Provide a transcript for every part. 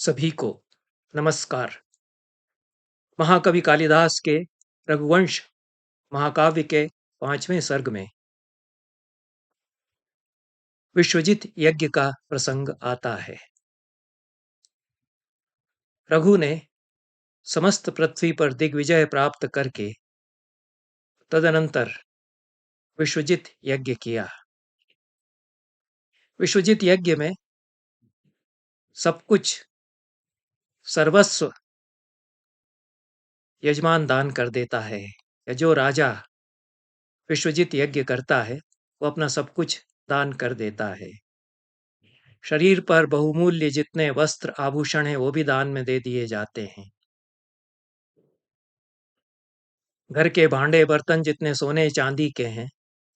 सभी को नमस्कार। महाकवि कालिदास के रघुवंश महाकाव्य के 5वें सर्ग में विश्वजित यज्ञ का प्रसंग आता है। रघु ने समस्त पृथ्वी पर दिग्विजय प्राप्त करके तदनंतर विश्वजित यज्ञ किया। विश्वजित यज्ञ में सब कुछ सर्वस्व यजमान दान कर देता है, या जो राजा विश्वजित यज्ञ करता है वो अपना सब कुछ दान कर देता है। शरीर पर बहुमूल्य जितने वस्त्र आभूषण हैं वो भी दान में दे दिए जाते हैं। घर के भांडे बर्तन जितने सोने चांदी के हैं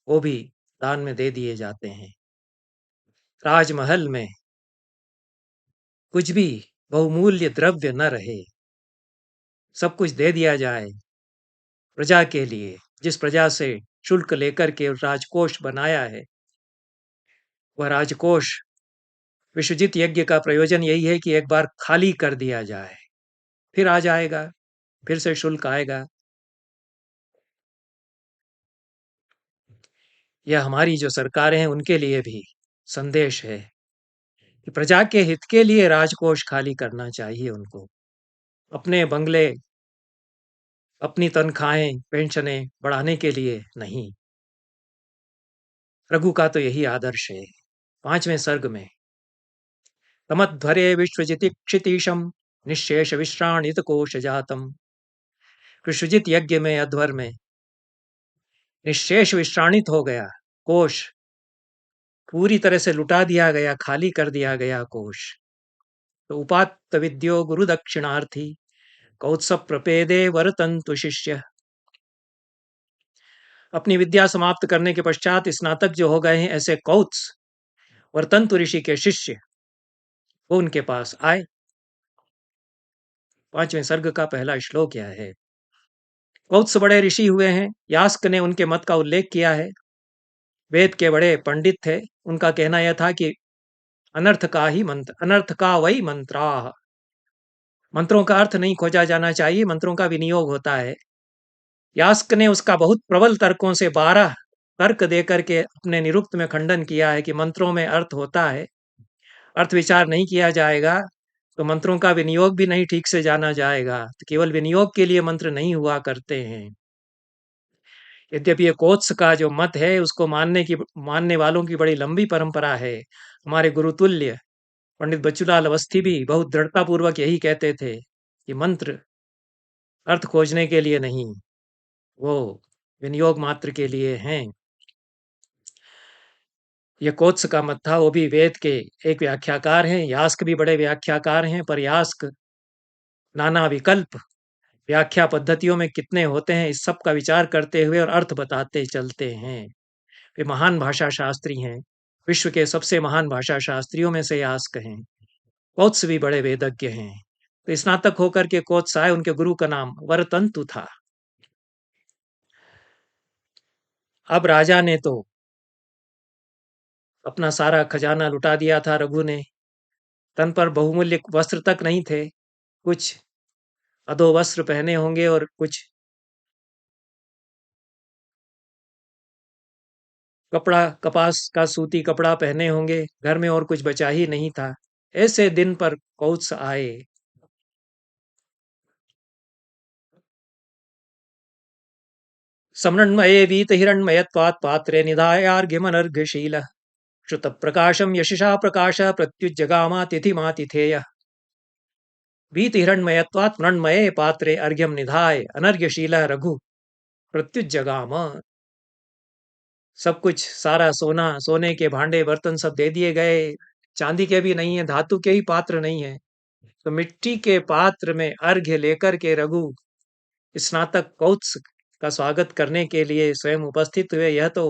वो भी दान में दे दिए जाते हैं। राजमहल में कुछ भी बहुमूल्य द्रव्य न रहे, सब कुछ दे दिया जाए प्रजा के लिए। जिस प्रजा से शुल्क लेकर के राजकोष बनाया है, वह राजकोष विश्वजित यज्ञ का प्रयोजन यही है कि एक बार खाली कर दिया जाए, फिर आ जाएगा, फिर से शुल्क आएगा। यह हमारी जो सरकारें हैं उनके लिए भी संदेश है कि प्रजा के हित के लिए राजकोष खाली करना चाहिए उनको। अपने बंगले, अपनी तनख्वाहें, पेंशनें बढ़ाने के लिए नहीं। रघु का तो यही आदर्श है। 5वें सर्ग में तमध्वरे विश्वजिति क्षितीशम निःशेष विश्राणित कोश जातम। विश्वजित यज्ञ में अध्वर में निःशेष विश्राणित हो गया कोश, पूरी तरह से लुटा दिया गया, खाली कर दिया गया कोश। तो उपात्त विद्यो गुरु दक्षिणार्थी कौत्स प्रपेदे वरतंतु शिष्य। अपनी विद्या समाप्त करने के पश्चात स्नातक जो हो गए हैं ऐसे कौत्स वरतंतु ऋषि के शिष्य वो उनके पास आए। 5वें सर्ग का पहला श्लोक यह है। कौत्स बड़े ऋषि हुए हैं। यास्क ने उनके मत का उल्लेख किया है। वेद के बड़े पंडित थे। उनका कहना यह था कि अनर्थ का वही मंत्राः। मंत्रों का अर्थ नहीं खोजा जाना चाहिए, मंत्रों का विनियोग होता है। यास्क ने उसका बहुत प्रबल तर्कों से 12 तर्क देकर के अपने निरुक्त में खंडन किया है कि मंत्रों में अर्थ होता है। अर्थ विचार नहीं किया जाएगा तो मंत्रों का विनियोग भी नहीं ठीक से जाना जाएगा। तो केवल विनियोग के लिए मंत्र नहीं हुआ करते हैं। यद्यपि ये कोत्स का जो मत है उसको मानने वालों की बड़ी लंबी परंपरा है। हमारे गुरुतुल्य पंडित बच्चूलाल अवस्थी भी बहुत दृढ़ता पूर्वक यही कहते थे कि मंत्र अर्थ खोजने के लिए नहीं, वो विनियोग मात्र के लिए हैं। ये कोत्स का मत था। वो भी वेद के एक व्याख्याकार हैं। यास्क भी बड़े व्याख्याकार हैं, पर यास्क नाना विकल्प व्याख्या पद्धतियों में कितने होते हैं इस सब का विचार करते हुए और अर्थ बताते चलते हैं। वे महान भाषा शास्त्री हैं। विश्व के सबसे महान भाषा शास्त्रियों में से यास्क हैं। कोत्स भी बड़े वेदज्ञ हैं। तो स्नातक होकर के कोत्स आए। उनके गुरु का नाम वरतंतु था। अब राजा ने तो अपना सारा खजाना लुटा दिया था। रघु ने तन पर बहुमूल्य वस्त्र तक नहीं थे। कुछ अधो वस्त्र पहने होंगे और कुछ कपड़ा, कपास का सूती कपड़ा पहने होंगे। घर में और कुछ बचा ही नहीं था। ऐसे दिन पर कौत्स आए। समृण्मये वीत हिरण्मयत्वात् पात्रे निधायार्घ्यमनर्घ्यशील श्रुत प्रकाशम यशिषा प्रकाश प्रत्युज्जगामातिथिमातिथेय। वीत हिरण्मयत्वात् मृण्मये पात्रे अर्घ्यम निधाय अनर्घ्यशील रघु प्रत्युज्जगाम। सब कुछ सारा सोना, सोने के भांडे बर्तन सब दे दिए गए। चांदी के भी नहीं है, धातु के ही पात्र नहीं है। तो मिट्टी के पात्र में अर्घ्य लेकर के रघु स्नातक कौत्स का स्वागत करने के लिए स्वयं उपस्थित हुए। यह तो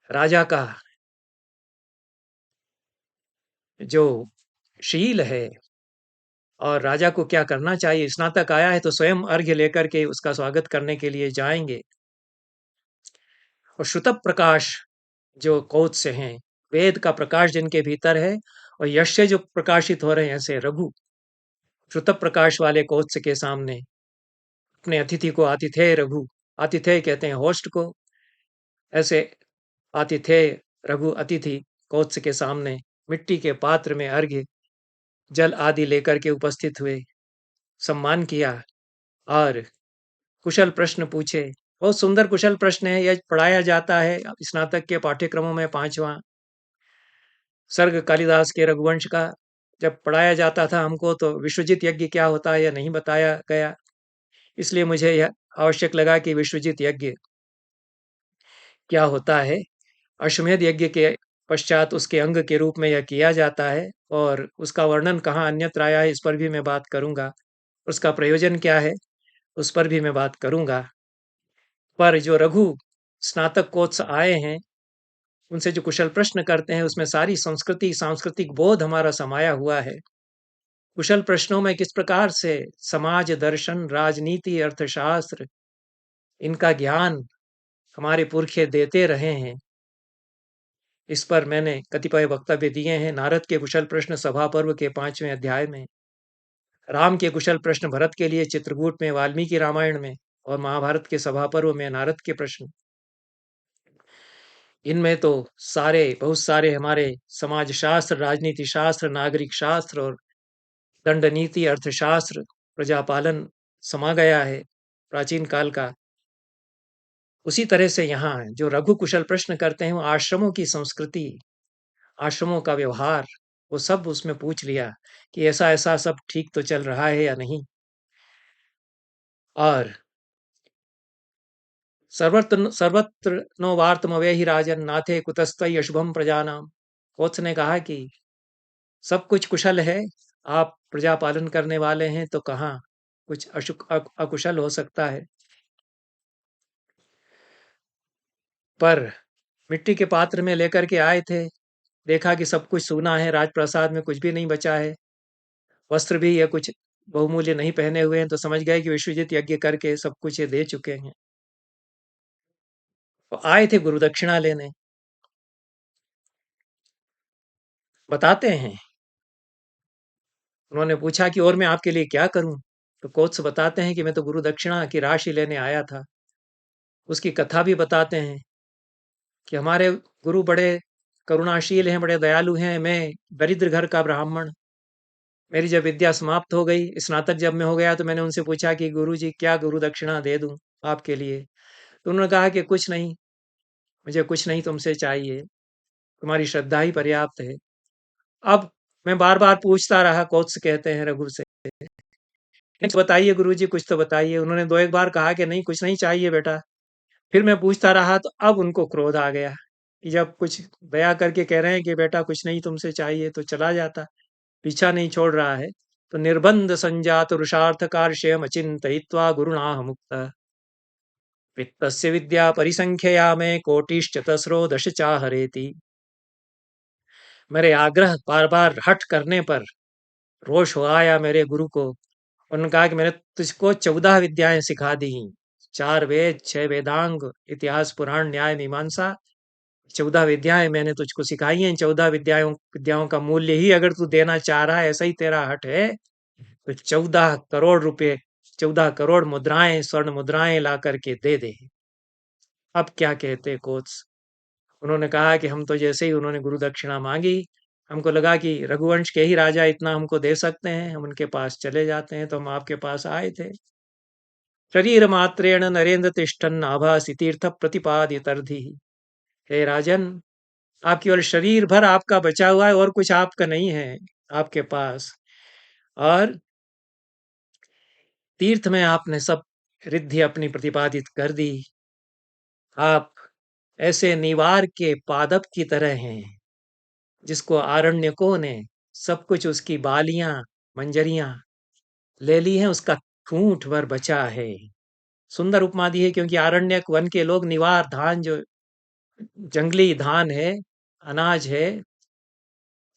राजा का जो शील है। और राजा को क्या करना चाहिए, स्नातक आया है तो स्वयं अर्घ्य लेकर के उसका स्वागत करने के लिए जाएंगे। और श्रुत प्रकाश जो कौत्स हैं, वेद का प्रकाश जिनके भीतर है और यश से जो प्रकाशित हो रहे हैं ऐसे रघु श्रुत प्रकाश वाले कोत्स के सामने अपने अतिथि को आतिथेय रघु, आतिथेय कहते हैं होस्ट को, ऐसे आतिथेय रघु अतिथि कोत्स के सामने मिट्टी के पात्र में अर्घ्य जल आदि लेकर के उपस्थित हुए, सम्मान किया और कुशल प्रश्न पूछे। बहुत सुंदर कुशल प्रश्न है, यह पढ़ाया जाता है स्नातक के पाठ्यक्रमों में 5वां सर्ग कालिदास के रघुवंश का जब पढ़ाया जाता था हमको, तो विश्वजित यज्ञ क्या होता है यह नहीं बताया गया, इसलिए मुझे यह आवश्यक लगा कि विश्वजित यज्ञ क्या होता है। अश्वमेध यज्ञ के पश्चात उसके अंग के रूप में यह किया जाता है और उसका वर्णन कहाँ अन्यत्र आया है इस पर भी मैं बात करूंगा, उसका प्रयोजन क्या है उस पर भी मैं बात करूंगा। पर जो रघु स्नातक कोर्स आए हैं उनसे जो कुशल प्रश्न करते हैं उसमें सारी संस्कृति सांस्कृतिक बोध हमारा समाया हुआ है। कुशल प्रश्नों में किस प्रकार से समाज दर्शन राजनीति अर्थशास्त्र इनका ज्ञान हमारे पुरखे देते रहे हैं, इस पर मैंने कतिपय वक्तव्य दिए हैं। नारद के कुशल प्रश्न सभा पर्व के 5वें अध्याय में, राम के कुशल प्रश्न भरत के लिए चित्रकूट में वाल्मीकि रामायण में, और महाभारत के सभा पर्व में नारद के प्रश्न। इनमें तो बहुत सारे हमारे समाज शास्त्र राजनीति शास्त्र नागरिक शास्त्र और दंड नीति अर्थशास्त्र प्रजापालन समा गया है प्राचीन काल का। उसी तरह से यहाँ जो रघु कुशल प्रश्न करते हैं वो आश्रमों की संस्कृति आश्रमों का व्यवहार वो सब उसमें पूछ लिया कि ऐसा ऐसा सब ठीक तो चल रहा है या नहीं। और सर्वत्र सर्वत्र नो वार्तमवे ही राजन नाथे कुतस्तय अशुभम प्रजानाम। कोत्स ने कहा कि सब कुछ कुशल है, आप प्रजा पालन करने वाले हैं तो कहाँ कुछ अकुशल हो सकता है। पर मिट्टी के पात्र में लेकर के आए थे, देखा कि सब कुछ सूना है, राजप्रसाद में कुछ भी नहीं बचा है, वस्त्र भी ये कुछ बहुमूल्य नहीं पहने हुए हैं, तो समझ गए कि विश्वजित यज्ञ करके सब कुछ ये दे चुके हैं। तो आए थे गुरु दक्षिणा लेने। बताते हैं उन्होंने पूछा कि और मैं आपके लिए क्या करूं, तो कोत्स बताते हैं कि मैं तो गुरु दक्षिणा की राशि लेने आया था। उसकी कथा भी बताते हैं कि हमारे गुरु बड़े करुणाशील हैं, बड़े दयालु हैं। मैं दरिद्र घर का ब्राह्मण, मेरी जब विद्या समाप्त हो गई, स्नातक जब मैं हो गया, तो मैंने उनसे पूछा कि गुरु जी क्या गुरु दक्षिणा दे दूं आपके लिए। तो उन्होंने कहा कि कुछ नहीं, मुझे कुछ नहीं तुमसे चाहिए, तुम्हारी श्रद्धा ही पर्याप्त है। अब मैं बार बार पूछता रहा, कोत्स कहते हैं रघु से, कुछ बताइए गुरु जी, कुछ तो बताइए। उन्होंने दो एक बार कहा कि नहीं कुछ नहीं चाहिए बेटा। फिर मैं पूछता रहा तो अब उनको क्रोध आ गया कि जब कुछ दया करके कह रहे हैं कि बेटा कुछ नहीं तुमसे चाहिए तो चला जाता, पीछा नहीं छोड़ रहा है। तो निर्बंध संजात रुषार्थ कार्श्यम अचिंतयित्वा गुरुणा मुक्त वित्तस्य विद्या परिसंख्यया में कोटिश्चतस्रो दश चाहरेति। मेरे आग्रह बार बार हठ करने पर रोष हो आया मेरे गुरु को। उन्होंने कहा कि मैंने तुझको 14 विद्याएं सिखा दी, 4 वेद 6 वेदांग इतिहास पुराण न्याय मीमांसा, 14 विद्याएं मैंने तुझको सिखाई हैं। इन 14 विद्याओं का मूल्य ही अगर तू देना चाह रहा है, ऐसा ही तेरा हट है, तो 14 करोड़ रुपए 14 करोड़ मुद्राएं स्वर्ण मुद्राएं ला करके दे दे। अब क्या कहते कोच। उन्होंने कहा कि हम तो जैसे ही उन्होंने गुरु दक्षिणा मांगी, हमको लगा कि रघुवंश के ही राजा इतना हमको दे सकते हैं, हम उनके पास चले जाते हैं, तो हम आपके पास आए थे। शरीर मात्रेण नरेंद्र तिष्ठन आभासी तीर्थ प्रतिपादितर्धि। हे राजन, आप केवल शरीर भर आपका बचा हुआ है और कुछ आपका नहीं है आपके पास, और तीर्थ में आपने सब रिद्धि अपनी प्रतिपादित कर दी। आप ऐसे निवार के पादप की तरह हैं जिसको आरण्यकों ने सब कुछ उसकी बालियां मंजरियां ले ली हैं, उसका ठूंठ भर बचा है। सुंदर उपमा दी है, क्योंकि आरण्यक वन के लोग निवार धान जो जंगली धान है, अनाज है,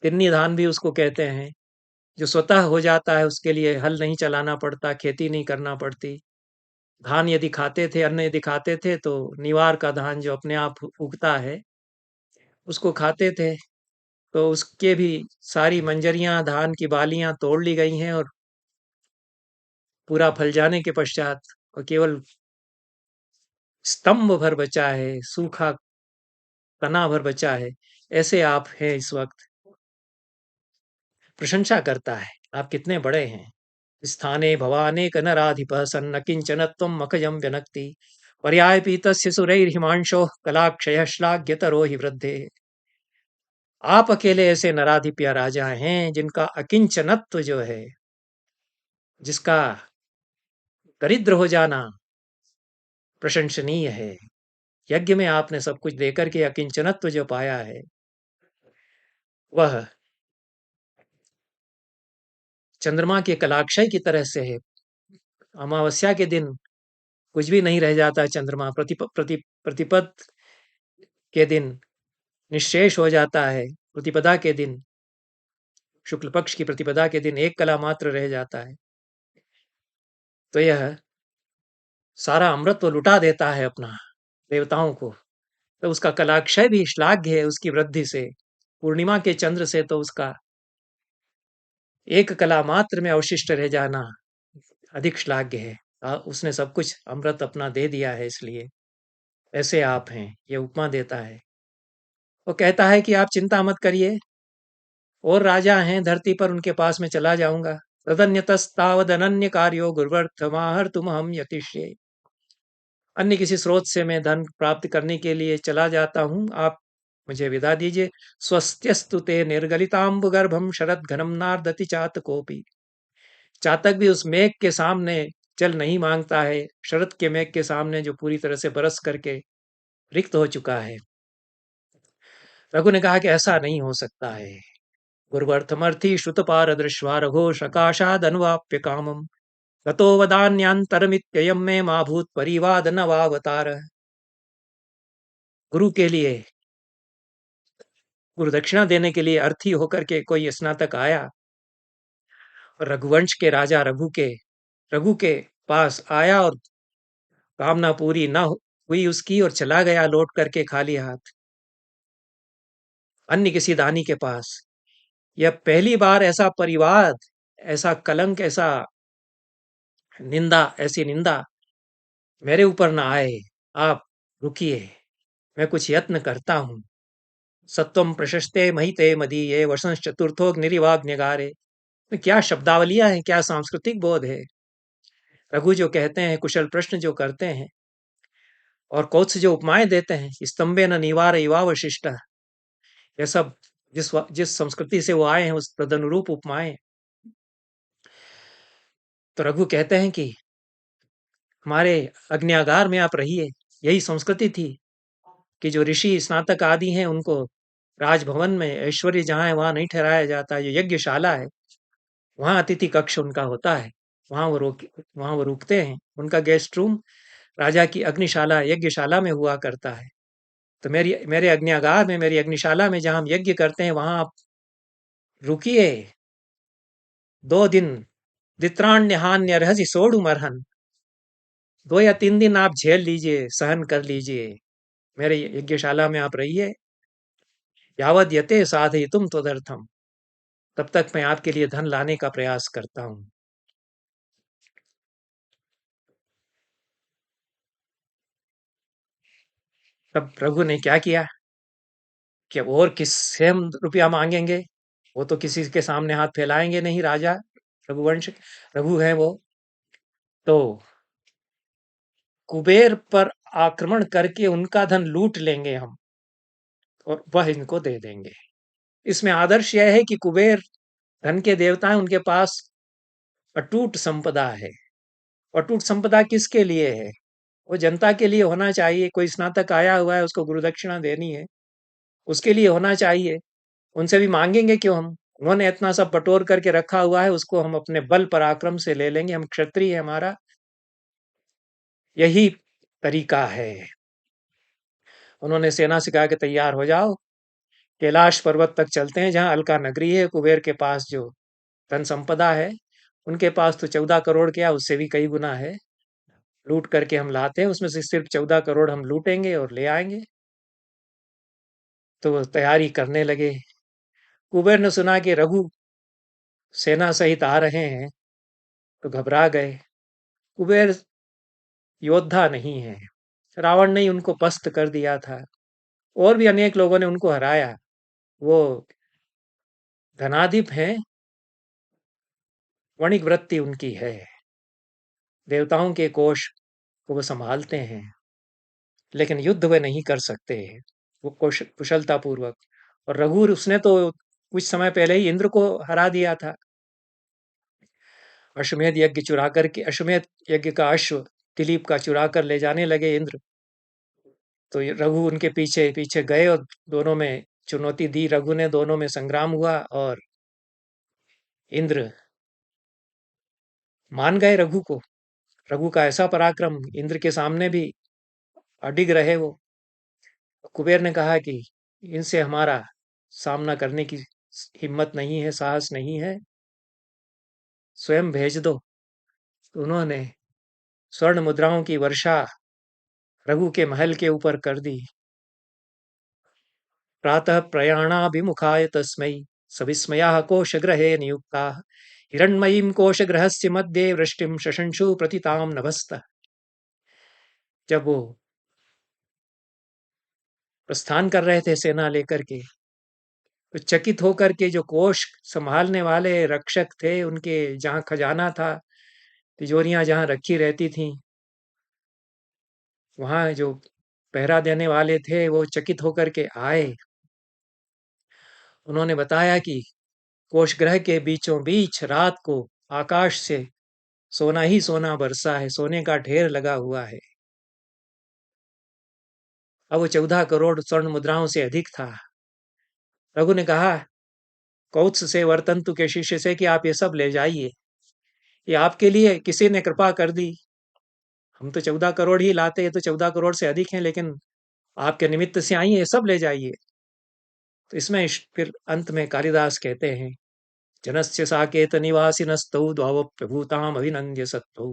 तिन्नी धान भी उसको कहते हैं, जो स्वतः हो जाता है, उसके लिए हल नहीं चलाना पड़ता, खेती नहीं करना पड़ती। धान यदि खाते थे, अन्न यदि खाते थे, तो निवार का धान जो अपने आप उगता है उसको खाते थे। तो उसके भी सारी मंजरियां, धान की बालियां तोड़ ली गई हैं और पूरा फल जाने के पश्चात और केवल स्तंभ भर बचा है, सूखा तना भर बचा है। ऐसे आप हैं इस वक्त। प्रशंसा करता है, आप कितने बड़े हैं। स्थाने भवानेक नराधिपः सन्न किंचन त्वं मखजं व्यनक्ति पर्यायपीतस्य सुरैर्हिमांशोः कलाक्षयः श्लाघ्यतरो हि वृद्धे। आप अकेले ऐसे नराधिप या राजा हैं जिनका अकिंचनत्व जो है, जिसका दरिद्र हो जाना प्रशंसनीय है। यज्ञ में आपने सब कुछ देकर के अकिंचनत्व जो पाया है, वह चंद्रमा के कलाक्षय की तरह से है। अमावस्या के दिन कुछ भी नहीं रह जाता, चंद्रमा प्रतिपद के दिन निश्शेष हो जाता है। प्रतिपदा के दिन, शुक्ल पक्ष की प्रतिपदा के दिन एक कला मात्र रह जाता है। तो यह सारा अमृत तो लुटा देता है अपना देवताओं को। तो उसका कलाक्षय भी श्लाघ्य है उसकी वृद्धि से। पूर्णिमा के चंद्र से तो उसका एक कला मात्र में अवशिष्ट रह जाना अधिक श्लाघ्य है। उसने सब कुछ अमृत अपना दे दिया है, इसलिए ऐसे आप हैं, ये उपमा देता है। वो कहता है कि आप चिंता मत करिए, और राजा हैं धरती पर, उनके पास में चला जाऊंगा। तदन्यतस्तावदनन्य कार्यो गुर्वर्धमाहर तुम हम यतिष्ये। अन्य किसी स्रोत से मैं धन प्राप्त करने के लिए चला जाता हूँ, आप मुझे विदा दीजिए। स्वस्त्यस्तु ते निर्गलिताम्बुगर्भम शरद घनम नार्दति चातकोपि। चातक भी उस मेघ के सामने जल नहीं मांगता है, शरद के मेघ के सामने जो पूरी तरह से बरस करके रिक्त हो चुका है। रघु ने कहा कि ऐसा नहीं हो सकता है। गुरुवर्थमर्थी श्रुतपार दृश्वा रघो सकाशादनुवाप्य कामम ततो वदान्यांतरमित्ययं में मा भूत परिवाद नवावतार। गुरु के लिए, गुरु दक्षिणा देने के लिए अर्थी होकर के कोई स्नातक आया और रघुवंश के राजा रघु के पास आया और कामना पूरी न हुई उसकी, और चला गया लौट करके खाली हाथ अन्य किसी दानी के पास। यह पहली बार ऐसा परिवाद, ऐसा कलंक, ऐसा निंदा, ऐसी निंदा मेरे ऊपर ना आए। आप रुकिए, मैं कुछ यत्न करता हूं। सत्वम प्रशस्ते महिते मदीये वसंस चतुर्थोग्निरिवाग्निगारे। तो क्या शब्दावलियां हैं, क्या सांस्कृतिक बोध है। रघु जो कहते हैं, कुशल प्रश्न जो करते हैं, और कौत्स जो उपमाएं देते हैं, स्तंभे न निवार युवावशिष्ट, यह सब जिस संस्कृति से वो आए हैं उस तदनुरूप उपमाएं। तो रघु कहते हैं कि हमारे अग्न्यागार में आप रहिए। यही संस्कृति थी कि जो ऋषि स्नातक आदि हैं उनको राजभवन में ऐश्वर्य जहाँ है वहां नहीं ठहराया जाता। जो यज्ञशाला है वहां अतिथि कक्ष उनका होता है, वहां वो रुकते हैं। उनका गेस्ट रूम राजा की अग्निशाला, यज्ञशाला में हुआ करता है। तो मेरे अग्न्यागार में, मेरी अग्निशाला में जहां हम यज्ञ करते हैं, वहां आप रुकिए। 2 दिन दित्राण्यहान्य रहसि सोडु मरहन। 2 या 3 दिन आप झेल लीजिए, सहन कर लीजिए, मेरे यज्ञशाला में आप रहिए। यावद यते साधयितुम त्वदर्थम, तब तक मैं आपके लिए धन लाने का प्रयास करता हूं। तब प्रभु ने क्या किया कि अब और किससे हम रुपया मांगेंगे। वो तो किसी के सामने हाथ फैलाएंगे नहीं, राजा रघुवंश रघु है वो। तो कुबेर पर आक्रमण करके उनका धन लूट लेंगे हम, और वह इनको दे देंगे। इसमें आदर्श यह है कि कुबेर धन के देवता हैं, उनके पास अटूट संपदा है। अटूट संपदा किसके लिए है? वो जनता के लिए होना चाहिए। कोई स्नातक आया हुआ है, उसको गुरु दक्षिणा देनी है, उसके लिए होना चाहिए। उनसे भी मांगेंगे क्यों हम? उन्होंने इतना सब बटोर करके रखा हुआ है, उसको हम अपने बल पराक्रम से ले लेंगे। हम क्षत्रिय है, हमारा यही तरीका है। उन्होंने सेना से कहा कि तैयार हो जाओ, कैलाश पर्वत तक चलते हैं, जहां अलका नगरी है। कुबेर के पास जो धन संपदा है, उनके पास तो 14 करोड़, क्या उससे भी कई गुना है, लूट करके हम लाते हैं। उसमें से सिर्फ 14 करोड़ हम लूटेंगे और ले आएंगे। तो वो तैयारी करने लगे। कुबेर ने सुना कि रघु सेना सहित आ रहे हैं तो घबरा गए। कुबेर योद्धा नहीं है। रावण ने ही उनको पस्त कर दिया था। और भी अनेक लोगों ने उनको हराया। वो धनाधिप हैं, वणिक वृत्ति उनकी है, देवताओं के कोष को वो संभालते हैं, लेकिन युद्ध वे नहीं कर सकते हैं, वो कुशलता पूर्वक। और रघु उसने तो कुछ समय पहले ही इंद्र को हरा दिया था। अश्वमेध यज्ञ चुरा करके, अश्वमेध यज्ञ का अश्व दिलीप का चुरा कर ले जाने लगे इंद्र। तो रघु उनके पीछे पीछे गए और दोनों में चुनौती दी रघु ने, दोनों में संग्राम हुआ और इंद्र मान गए रघु को। रघु का ऐसा पराक्रम, इंद्र के सामने भी अडिग रहे वो। कुबेर ने कहा कि इनसे हमारा सामना करने की हिम्मत नहीं है, साहस नहीं है, स्वयं भेज दो। तो उन्होंने स्वर्ण मुद्राओं की वर्षा रघु के महल के ऊपर कर दी। प्रातः प्रयाणाभिमुखाय तस्मै सविस्मयाः कोशग्रहे नियुक्ताः हिरण्मयीं कोशग्रहस्य मध्ये वृष्टिं शशंसु प्रतितां नभस्तः। जब वो प्रस्थान कर रहे थे सेना लेकर के, तो चकित होकर के जो कोष संभालने वाले रक्षक थे, उनके जहाँ खजाना था, तिजोरियां जहाँ रखी रहती थीं, वहां जो पहरा देने वाले थे वो चकित होकर के आए। उन्होंने बताया कि कोषगृह के बीचों बीच रात को आकाश से सोना ही सोना बरसा है, सोने का ढेर लगा हुआ है। अब वो 14 करोड़ स्वर्ण मुद्राओं से अधिक था। रघु ने कहा कौत्स से, वर्तंतु के शिष्य से, कि आप ये सब ले जाइए, ये आपके लिए किसी ने कृपा कर दी। हम तो 14 करोड़ ही लाते, ये तो 14 करोड़ से अधिक हैं, लेकिन आपके निमित्त से आई है, ये सब ले जाइए। तो इसमें फिर अंत में कालिदास कहते हैं, जनस्य साकेत निवासिनस्तौ द्वावप्यभूताम अभिनंद्य सत्तौ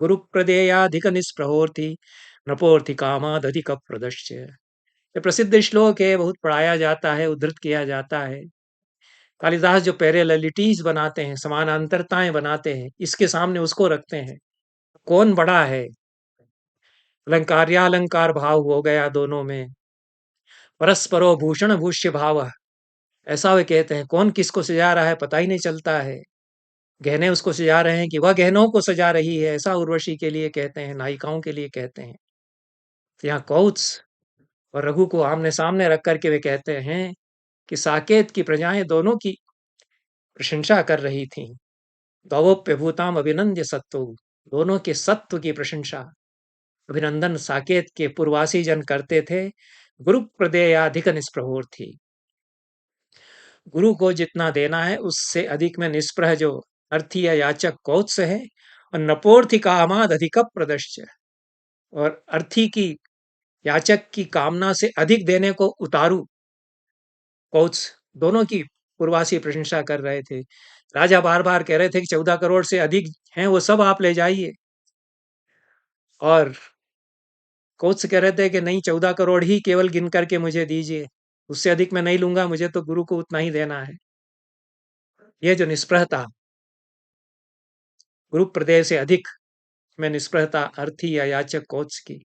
गुरु प्रदेयाधिक निस्पृहोर्थी नपोर्थी कामादधिक प्रदश्य। ये प्रसिद्ध श्लोक है, बहुत पढ़ाया जाता है, उद्धृत किया जाता है। कालिदास जो पैरेललिटीज बनाते हैं, समानांतरताएं बनाते हैं, इसके सामने उसको रखते हैं। कौन बड़ा है? अलंकार्यालंकार भाव हो गया दोनों में, परस्परो भूषण भूष्य भाव, ऐसा वे कहते हैं। कौन किसको सजा रहा है पता ही नहीं चलता है। गहने उसको सजा रहे हैं कि वह गहनों को सजा रही है, ऐसा उर्वशी के लिए कहते हैं, नायिकाओं के लिए कहते हैं। तो यहाँ कौत्स और रघु को आमने सामने रख करके वे कहते हैं कि साकेत की प्रजाएं दोनों की प्रशंसा कर रही थीं। द्वयोप्य भूताम अभिनंद्य सत्तु, दोनों के सत्व की प्रशंसा, अभिनंदन साकेत के पूर्वासी जन करते थे। गुरु प्रदेयाधिक निस्पृहोर थी, गुरु को जितना देना है उससे अधिक में निष्प्रह जो अर्थी या याचक कौत्स है, और नपोर्थी कामाद अधिक प्रदश्य, और अर्थी की, याचक की कामना से अधिक देने को उतारू कौत्स, दोनों की पूर्वासी प्रशंसा कर रहे थे। राजा बार बार कह रहे थे कि 14 करोड़ से अधिक हैं, वो सब आप ले जाइए, और कौत्स कह रहे थे कि नहीं, 14 करोड़ ही केवल गिन करके मुझे दीजिए, उससे अधिक मैं नहीं लूंगा, मुझे तो गुरु को उतना ही देना है। ये जो निष्प्रहता, गुरु प्रदेय से अधिक में निष्प्रहता अर्थी या याचक कौत्स की,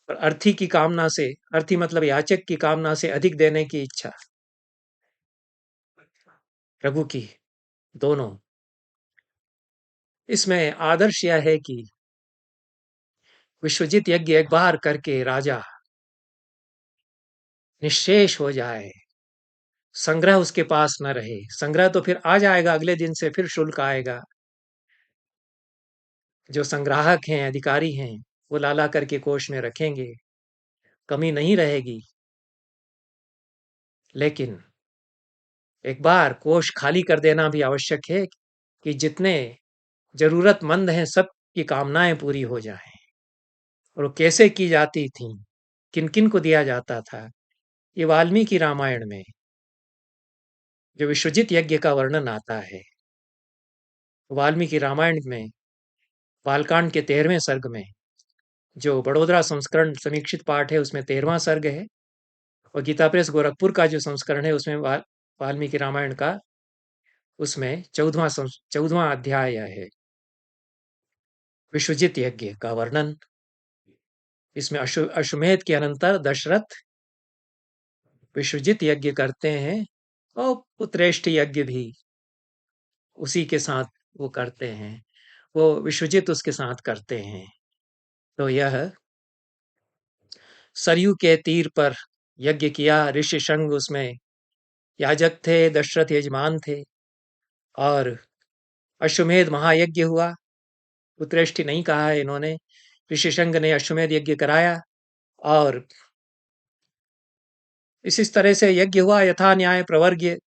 और अर्थी की कामना से, अर्थी मतलब याचक की कामना से अधिक देने की इच्छा रघु की, दोनों। इसमें आदर्श यह है कि विश्वजित यज्ञ एक बार करके राजा निश्शेष हो जाए, संग्रह उसके पास न रहे। संग्रह तो फिर आ जाएगा, अगले दिन से फिर शुल्क आएगा। जो संग्राहक हैं, अधिकारी हैं, वो लाला करके कोष में रखेंगे, कमी नहीं रहेगी। लेकिन एक बार कोष खाली कर देना भी आवश्यक है कि जितने जरूरतमंद हैं सबकी कामनाएं पूरी हो जाएं। और वो कैसे की जाती थी, किन किन को दिया जाता था, ये वाल्मीकि रामायण में जो विश्वजित यज्ञ का वर्णन आता है, वाल्मीकि रामायण में बालकांड के 13वें सर्ग में, जो बड़ोदरा संस्करण समीक्षित पाठ है उसमें 13वां सर्ग है, और गीता प्रेस गोरखपुर का जो संस्करण है उसमें वाल्मीकि रामायण का उसमें 14वां अध्याय है विश्वजित यज्ञ का वर्णन। इसमें अश्वमेध के अनंतर दशरथ विश्वजित यज्ञ करते हैं और पुत्रेष्टि यज्ञ भी उसी के साथ वो करते हैं, वो विश्वजित उसके साथ करते हैं। तो यह सरयू के तीर पर यज्ञ किया। ऋषि शंग उसमें याजक थे, दशरथ यजमान थे और अश्वमेध महायज्ञ हुआ। पुत्रेष्टि नहीं कहा है इन्होंने। ऋषि शंग ने अश्वमेध यज्ञ कराया और इस तरह से यज्ञ हुआ। यथा न्याय प्रवर्ग्य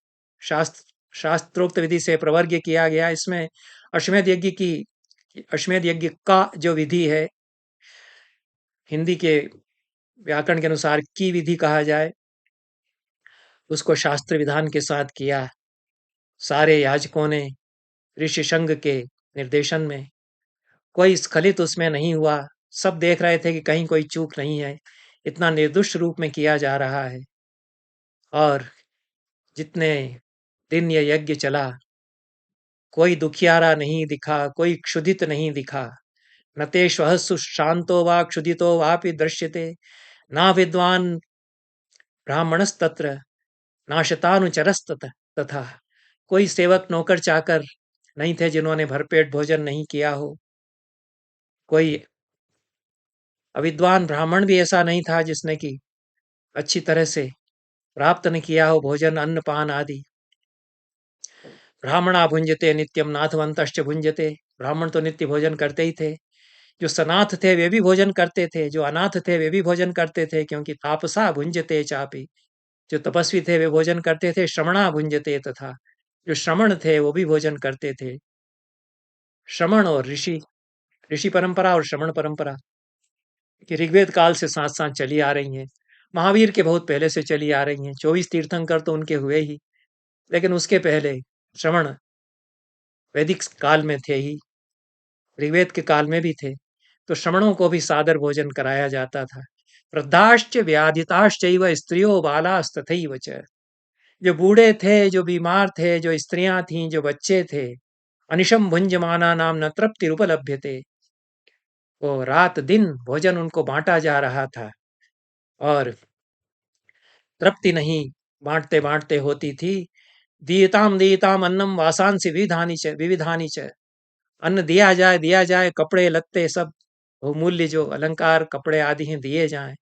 शास्त्रोक्त विधि से प्रवर्ग्य किया गया। इसमें अश्वमेध यज्ञ का जो विधि है, हिंदी के व्याकरण के अनुसार की विधि कहा जाए, उसको शास्त्र विधान के साथ किया सारे याजकों ने ऋषि शंग के निर्देशन में। कोई स्खलित उसमें नहीं हुआ। सब देख रहे थे कि कहीं कोई चूक नहीं है, इतना निर्दोष रूप में किया जा रहा है। और जितने दिन यह यज्ञ चला, कोई दुखियारा नहीं दिखा, कोई क्षुधित नहीं दिखा। न ते श्वः शांतो वा क्षुधितो वापि दृश्यते, ना विद्वान ब्राह्मणस्तत्र नाशतानुचरस्तत तथा। कोई सेवक नौकर चाकर नहीं थे जिन्होंने भरपेट भोजन नहीं किया हो। कोई अविद्वान ब्राह्मण भी ऐसा नहीं था जिसने कि अच्छी तरह से प्राप्त न किया हो भोजन, अन्न पान आदि। ब्राह्मणा भुंजते नित्यम नाथवंतश्च भुंजते। ब्राह्मण तो नित्य भोजन करते ही थे। जो सनाथ थे वे भी भोजन करते थे, जो अनाथ थे वे भी भोजन करते थे, क्योंकि तापसा भुंजते चापी। जो तपस्वी थे वे भोजन करते थे। श्रमणा भुंजते तथा। जो श्रमण थे वो भी भोजन करते थे। श्रमण और ऋषि, ऋषि परंपरा और श्रमण परंपरा कि ऋग्वेद काल से साथ साथ चली आ रही हैं। महावीर के बहुत पहले से चली आ रही हैं। 24 तीर्थंकर तो उनके हुए ही, लेकिन उसके पहले श्रमण वैदिक काल में थे ही, ऋग्वेद के काल में भी थे। तो श्रमणों को भी सादर भोजन कराया जाता था। वृद्धाश्च व्याधिताश्चैव स्त्रियो बालास्तथैव च। जो बूढ़े थे, जो बीमार थे, जो स्त्रियां थीं, जो बच्चे थे, अनिशम भुंजमाना नाम न तृप्तिरुपलभ्यते। वो रात दिन भोजन उनको बांटा जा रहा था और तृप्ति नहीं बांटते बांटते होती थी। दीयताम दीयताम अन्नम वासांसि विविधानि च। अन्न दिया जाए, कपड़े लत्ते सब बहुमूल्य जो अलंकार कपड़े आदि हैं दिए जाएं।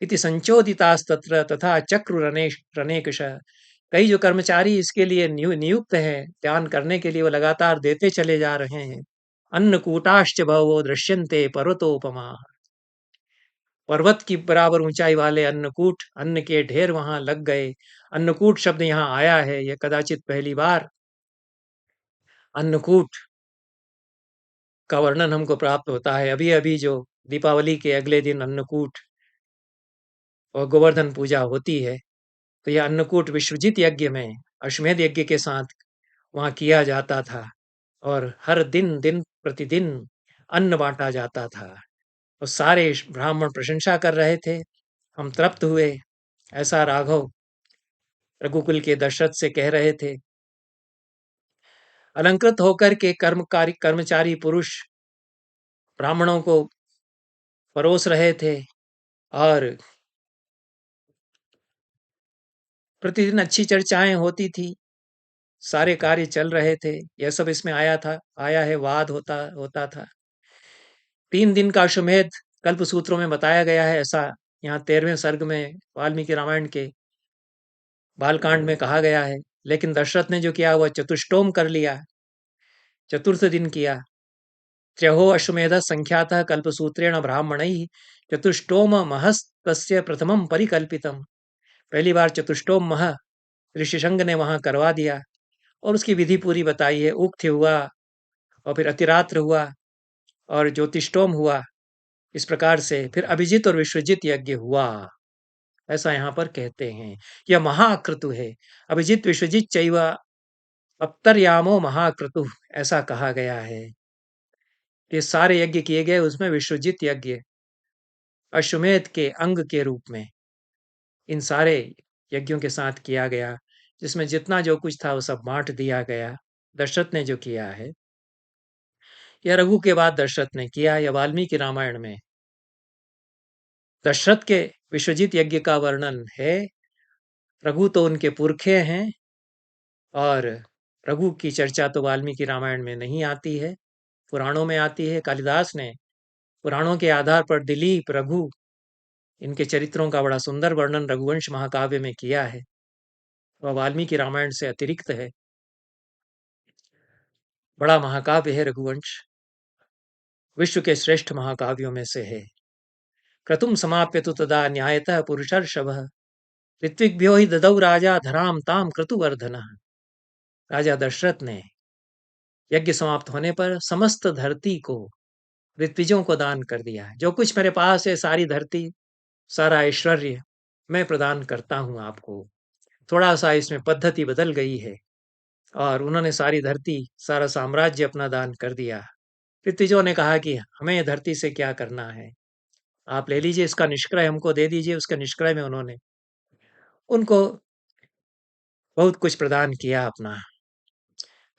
इति संचोदितास्तत्र तथा चक्रु रनेकश। कई जो कर्मचारी इसके लिए नियुक्त हैं ध्यान करने के लिए, वो लगातार देते चले जा रहे हैं। अन्नकूटाश्च बहवो दृश्यन्ते पर्वतोपमा। पर्वत की बराबर ऊंचाई वाले अन्नकूट, अन्न के ढेर वहां लग गए। अन्नकूट शब्द यहाँ आया है, यह कदाचित पहली बार अन्नकूट का वर्णन हमको प्राप्त होता है। अभी अभी जो दीपावली के अगले दिन अन्नकूट और गोवर्धन पूजा होती है, तो यह अन्नकूट विश्वजित यज्ञ में अश्वमेध यज्ञ के साथ वहां किया जाता था और हर दिन दिन प्रतिदिन अन्न बांटा जाता था और सारे ब्राह्मण प्रशंसा कर रहे थे। हम तृप्त हुए, ऐसा राघव रघुकुल के दशरथ से कह रहे थे। अलंकृत होकर के कर्मचारी पुरुष ब्राह्मणों को परोस रहे थे और प्रतिदिन अच्छी चर्चाएं होती थी, सारे कार्य चल रहे थे। यह सब इसमें आया है, वाद होता होता था। 3 दिन का अश्वमेध कल्प सूत्रों में बताया गया है, ऐसा यहाँ 13वें सर्ग में वाल्मीकि रामायण के बालकांड में कहा गया है। लेकिन दशरथ ने जो किया वह चतुष्टोम कर लिया, चतुर्थ दिन किया। त्रयो अश्वमेध संख्यातः कल्पसूत्रेण ब्राह्मणैः चतुष्टोम महस्तस्य प्रथमं परिकल्पितम। पहली बार चतुष्टोम मह ऋषिशंग ने वहां करवा दिया और उसकी विधि पूरी बताई है। उक्थ्य हुआ और फिर अतिरात्र हुआ और ज्योतिष्टोम हुआ। इस प्रकार से फिर अभिजित और विश्वजित यज्ञ हुआ, ऐसा यहाँ पर कहते हैं। यह महाक्रतु है। अभिजित विश्वजित चैव अप्तर्यामो महाक्रतु, ऐसा कहा गया है। ये सारे यज्ञ किए गए, उसमें विश्वजित यज्ञ अश्वमेध के अंग के रूप में इन सारे यज्ञों के साथ किया गया, जिसमें जितना जो कुछ था वो सब बाँट दिया गया। दशरथ ने जो किया है, या रघु के बाद दशरथ ने किया, या वाल्मीकि रामायण में दशरथ के विश्वजीत यज्ञ का वर्णन है। रघु तो उनके पुरखे हैं, और रघु की चर्चा तो वाल्मीकि रामायण में नहीं आती है, पुराणों में आती है। कालिदास ने पुराणों के आधार पर दिलीप, रघु, इनके चरित्रों का बड़ा सुंदर वर्णन रघुवंश महाकाव्य में किया है। वह वाल्मीकि रामायण से अतिरिक्त है, बड़ा महाकाव्य है रघुवंश, विश्व के श्रेष्ठ महाकाव्यों में से है। क्रतुम समाप्यतु तदा न्यायतः पुरुषर्षभः, ऋत्विग्भ्यो ही ददौ राजा धराम ताम क्रतुवर्धनः। राजा दशरथ ने यज्ञ समाप्त होने पर समस्त धरती को ऋत्विजों को दान कर दिया। जो कुछ मेरे पास है, सारी धरती, सारा ऐश्वर्य मैं प्रदान करता हूं आपको। थोड़ा सा इसमें पद्धति बदल गई है, और उन्होंने सारी धरती, सारा साम्राज्य अपना दान कर दिया। ऋत्विजों ने कहा कि हमें धरती से क्या करना है, आप ले लीजिए, इसका निष्क्रय हमको दे दीजिए। उसके निष्क्रय में उन्होंने उनको बहुत कुछ प्रदान किया अपना।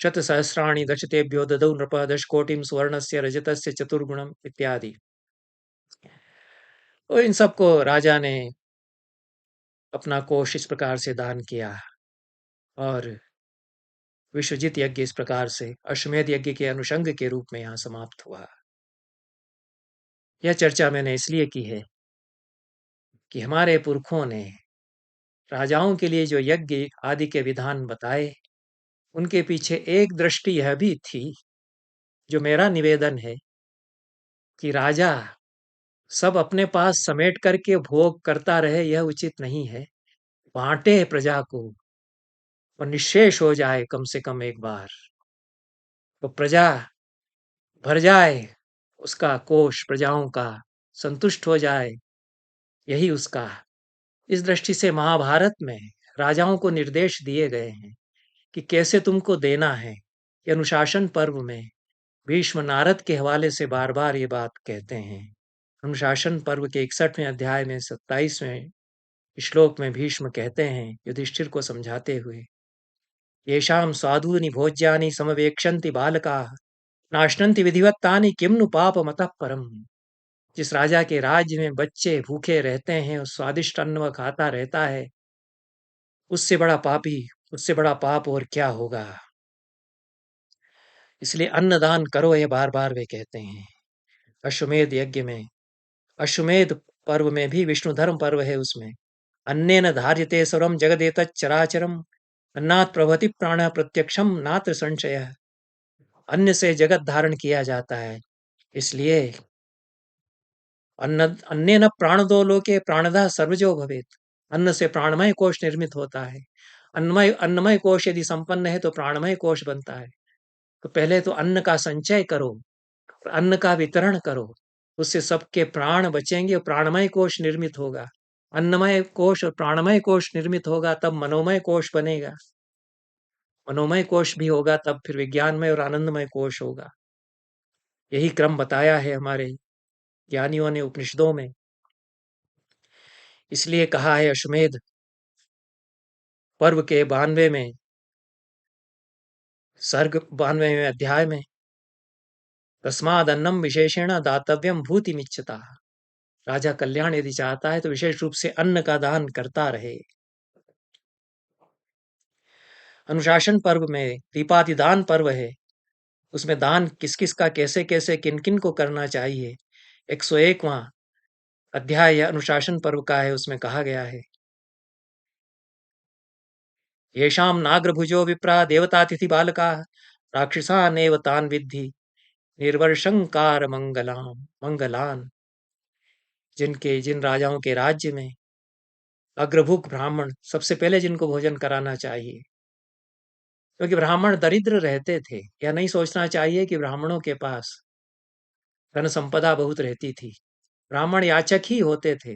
शतसहस्राणि दशतेभ्यो ददौ नृपः दशकोटिं सुवर्णस्य रजतस्य चतुर्गुणम इत्यादि। तो इन सबको राजा ने अपना कोष इस प्रकार से दान किया, और विश्वजित यज्ञ इस प्रकार से अश्वमेध यज्ञ के अनुषंग के रूप में यहाँ समाप्त हुआ। यह चर्चा मैंने इसलिए की है कि हमारे पुरखों ने राजाओं के लिए जो यज्ञ आदि के विधान बताए, उनके पीछे एक दृष्टि यह भी थी, जो मेरा निवेदन है, कि राजा सब अपने पास समेट करके भोग करता रहे, यह उचित नहीं है। बांटे प्रजा को, और निःशेष हो जाए कम से कम एक बार, तो प्रजा भर जाए, उसका कोष प्रजाओं का संतुष्ट हो जाए, यही उसका। इस दृष्टि से महाभारत में राजाओं को निर्देश दिए गए हैं कि कैसे तुमको देना है। ये अनुशासन पर्व में भीष्म नारद के हवाले से बार बार ये बात कहते हैं। अनुशासन पर्व के 61वें अध्याय में 27वें श्लोक में भीष्म कहते हैं युधिष्ठिर को समझाते हुए, येषां साधूनि भोज्यानि समवेक्षन्ति बालकाः नाश्नन्ति विधिवत्तानि किं नु पापमतः परम्। जिस राजा के राज्य में बच्चे भूखे रहते हैं और स्वादिष्ट अन्न वह खाता रहता है, उससे बड़ा पापी, उससे बड़ा पाप और क्या होगा। इसलिए अन्नदान करो, ये बार बार वे कहते हैं। अश्वमेध यज्ञ में, अश्वमेध पर्व में भी विष्णु धर्म पर्व है, उसमें अन्नेन धार्यते सर्वं जगदेतत् चराचरम् अन्नात् प्रभवति प्राणः प्रत्यक्षम नात्र संशयः। अन्न से जगत धारण किया जाता है, इसलिए अन्न अन्नेन प्राणदो लोके प्राणदः सर्वजो भवेत्। अन्न से प्राणमय कोश निर्मित होता है। अन्नमय कोश यदि संपन्न है तो प्राणमय कोश बनता है। तो पहले तो अन्न का संचय करो, अन्न का वितरण करो, उससे सबके प्राण बचेंगे और प्राणमय कोश निर्मित होगा। अन्नमय कोश और प्राणमय कोश निर्मित होगा, तब मनोमय कोश बनेगा। मनोमय कोश भी होगा, तब फिर विज्ञानमय और आनंदमय कोश होगा। यही क्रम बताया है हमारे ज्ञानियों ने उपनिषदों में। इसलिए कहा है अश्वमेध पर्व के 92 में सर्ग 92वें अध्याय में, तस्मादन्नम विशेषेण दातव्यम भूतिमिच्छता। राजा कल्याण यदि चाहता है तो विशेष रूप से अन्न का दान करता रहे। अनुशासन पर्व में दीपादिदान पर्व है, उसमें दान किस किस का, कैसे कैसे, किन किन को करना चाहिए, 101वां अध्याय अनुशासन पर्व का है। उसमें कहा गया है, येषां नाग्रभुजो विप्रा देवतातिथि बालकाः राक्षसानेव तान् विद्धि निर्वर्षंकार मंगलान। जिन राजाओं के राज्य में अग्रभुक ब्राह्मण सबसे पहले जिनको भोजन कराना चाहिए, क्योंकि ब्राह्मण दरिद्र रहते थे। यह नहीं सोचना चाहिए कि ब्राह्मणों के पास धन संपदा बहुत रहती थी। ब्राह्मण याचक ही होते थे,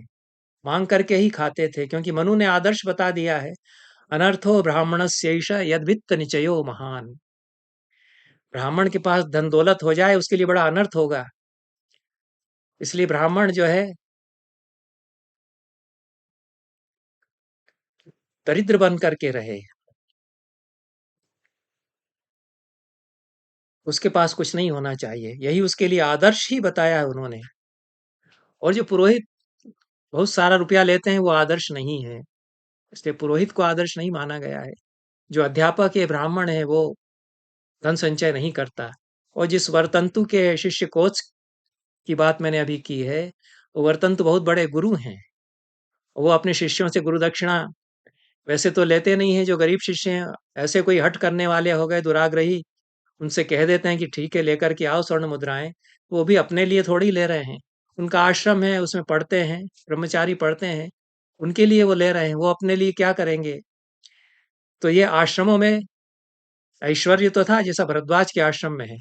मांग करके ही खाते थे, क्योंकि मनु ने आदर्श बता दिया है, अनर्थो ब्राह्मणस्यैष यद्वित्त निचयो महान। ब्राह्मण के पास धन दौलत हो जाए, उसके लिए बड़ा अनर्थ होगा। इसलिए ब्राह्मण जो है दरिद्र बन करके रहे, उसके पास कुछ नहीं होना चाहिए, यही उसके लिए आदर्श ही बताया है उन्होंने। और जो पुरोहित बहुत सारा रुपया लेते हैं वो आदर्श नहीं है, इसलिए पुरोहित को आदर्श नहीं माना गया है। जो अध्यापक है, ब्राह्मण है, वो धन संचय नहीं करता। और जिस वर्तंतु के शिष्य कोच की बात मैंने अभी की है, वो वर्तंतु बहुत बड़े गुरु हैं। वो अपने शिष्यों से गुरु दक्षिणा वैसे तो लेते नहीं हैं, जो गरीब शिष्य हैं, ऐसे कोई हठ करने वाले हो गए दुराग्रही, उनसे कह देते हैं कि ठीक है लेकर के आओ स्वर्ण मुद्राएं, वो भी अपने लिए थोड़ी ले रहे हैं। उनका आश्रम है, उसमें पढ़ते हैं, ब्रह्मचारी पढ़ते हैं, उनके लिए वो ले रहे हैं, वो अपने लिए क्या करेंगे? तो ये आश्रमों में ऐश्वर्य तो था जैसा भरद्वाज के आश्रम में है,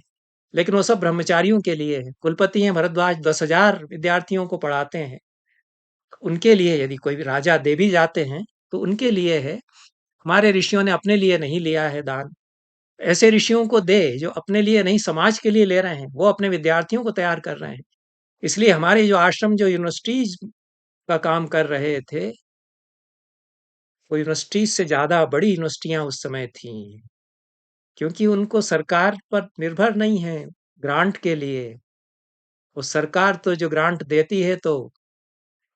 लेकिन वो सब ब्रह्मचारियों के लिए है। कुलपति हैं भरद्वाज, 10,000 विद्यार्थियों को पढ़ाते हैं। उनके लिए यदि कोई भी राजा दे भी जाते हैं तो उनके लिए है, हमारे ऋषियों ने अपने लिए नहीं लिया है दान। ऐसे ऋषियों को दे जो अपने लिए नहीं समाज के लिए ले रहे हैं, वो अपने विद्यार्थियों को तैयार कर रहे हैं। इसलिए हमारे जो आश्रम जो यूनिवर्सिटीज का काम कर रहे थे, वो यूनिवर्सिटीज से ज्यादा बड़ी यूनिवर्सिटियां उस समय थी, क्योंकि उनको सरकार पर निर्भर नहीं है ग्रांट के लिए। वो सरकार तो जो ग्रांट देती है तो